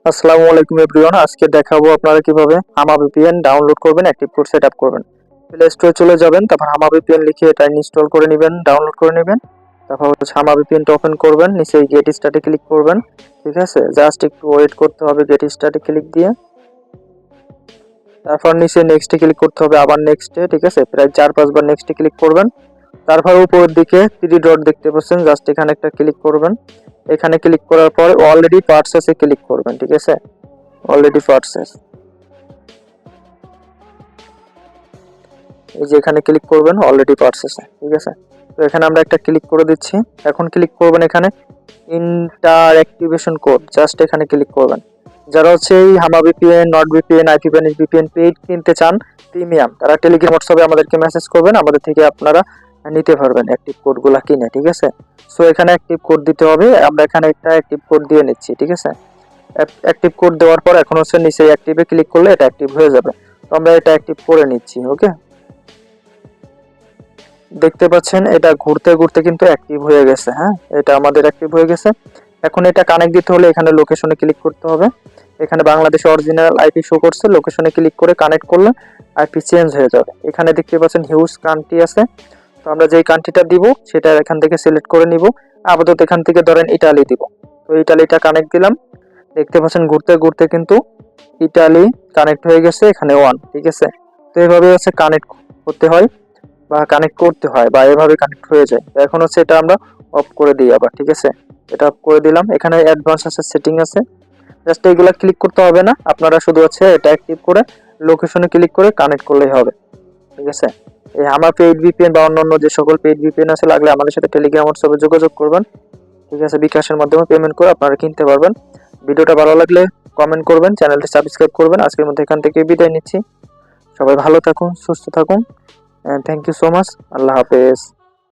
আসসালামু আলাইকুম এভরিওয়ান, আজকে দেখাবো আপনারা কিভাবে হামা ভিপিএন ডাউনলোড করবেন, অ্যাক্টিভ কোড সেটআপ করবেন। প্লে স্টোরে চলে যাবেন, তারপর হামা ভিপিএন লিখে এটা ইনস্টল করে নেবেন, ডাউনলোড করে নেবেন। তারপর হচ্ছে হামা ভিপিএনটা ওপেন করবেন, নিচে গেট স্টার্টে ক্লিক করবেন। ঠিক আছে, জাস্ট একটু ওয়েট করতে হবে গেট স্টার্টে ক্লিক দিয়ে। তারপর নিচে নেক্সটে ক্লিক করতে হবে, আবার নেক্সটে। ঠিক আছে, প্রায় 4-5 বার নেক্সটে ক্লিক করবেন। তারপর উপরের দিকে 3 ডট দেখতে পাচ্ছেন, জাস্ট এখানে একটা ক্লিক করবেন। এখানে ক্লিক করার পর অলরেডি পারচেসে ক্লিক করবেন। ঠিক আছে, অলরেডি পারচেস, এই যে এখানে ক্লিক করবেন অলরেডি পারচেসে। ঠিক আছে, তো এখানে আমরা একটা ক্লিক করে দিচ্ছি। এখন ক্লিক করবেন এখানে ইন্টার অ্যাক্টিভেশন কোড, জাস্ট এখানে ক্লিক করবেন। যারা হচ্ছে এই হামা VPN, not VPN, IP vanish VPN paid কিনতে চান প্রিমিয়াম, তারা টেলিগ্রাম হোয়াটসঅ্যাপে আমাদেরকে মেসেজ করবেন, আমাদের থেকে আপনারা নিতে পারবেন অ্যাক্টিভ কোডগুলো কিনে। ঠিক আছে, সো এখানে অ্যাক্টিভ কোড দিতে হবে, আমরা এখানে একটা অ্যাক্টিভ কোড দিয়ে নিচ্ছি। ঠিক আছে, অ্যাক্টিভ কোড দেওয়ার পর এখন হচ্ছে নিচে অ্যাক্টিভে ক্লিক করলে এটা অ্যাক্টিভ হয়ে যাবে। তো আমরা এটা অ্যাক্টিভ করে নিচ্ছি। ওকে, দেখতে পাচ্ছেন এটা ঘুরতে ঘুরতে কিন্তু অ্যাক্টিভ হয়ে গেছে। হ্যাঁ, এটা আমাদের অ্যাক্টিভ হয়ে গেছে। এখন এটা কানেক্ট দিতে হলে এখানে লোকেশনে ক্লিক করতে হবে। এখানে বাংলাদেশ অরিজিনাল আইপি শো করছে, লোকেশনে ক্লিক করে কানেক্ট করলে আইপি চেঞ্জ হয়ে যাবে। এখানে দেখতে পাচ্ছেন হিউজ কান্ট্রি আছে, তো আমরা যেই কান্ট্রিটা দিব সেটা এখান থেকে সিলেক্ট করে নিব। আপাতত এখান থেকে ধরেন ইটালি দিব, তো ইটালিটা কানেক্ট দিলাম। দেখতে পাচ্ছেন ঘুরতে ঘুরতে কিন্তু ইটালি কানেক্ট হয়ে গেছে, এখানে 1। ঠিক আছে, তো এইভাবে হচ্ছে কানেক্ট করতে হয় বা কানেক্ট করতে হয় বা এভাবে কানেক্ট হয়ে যায়। এখন হচ্ছে এটা আমরা অফ করে দিই আবার। ঠিক আছে, এটা অফ করে দিলাম। এখানে অ্যাডভান্স আছে, সেটিং আছে, জাস্ট এইগুলা ক্লিক করতে হবে না, আপনারা শুধু হচ্ছে এটা অ্যাক্টিভ করে লোকেশনে ক্লিক করে কানেক্ট করলেই হবে। ঠিক আছে, এই আমার পেইড ভিপিএন বা অন্যান্য যে সকল পেইড ভিপিএন আছে লাগলে আমাদের সাথে টেলিগ্রাম হোয়াটসঅ্যাপে যোগাযোগ করবেন। ঠিক আছে, বিকাশের মাধ্যমে পেমেন্ট করে আপনারা কিনতে পারবেন। ভিডিওটা ভালো লাগলে কমেন্ট করবেন, চ্যানেলটি সাবস্ক্রাইব করবেন। আজকের মধ্যে এখান থেকে বিদায় নিচ্ছি। সবাই ভালো থাকুন, সুস্থ থাকুন, থ্যাংক ইউ সো মাচ। আল্লাহ হাফেজ।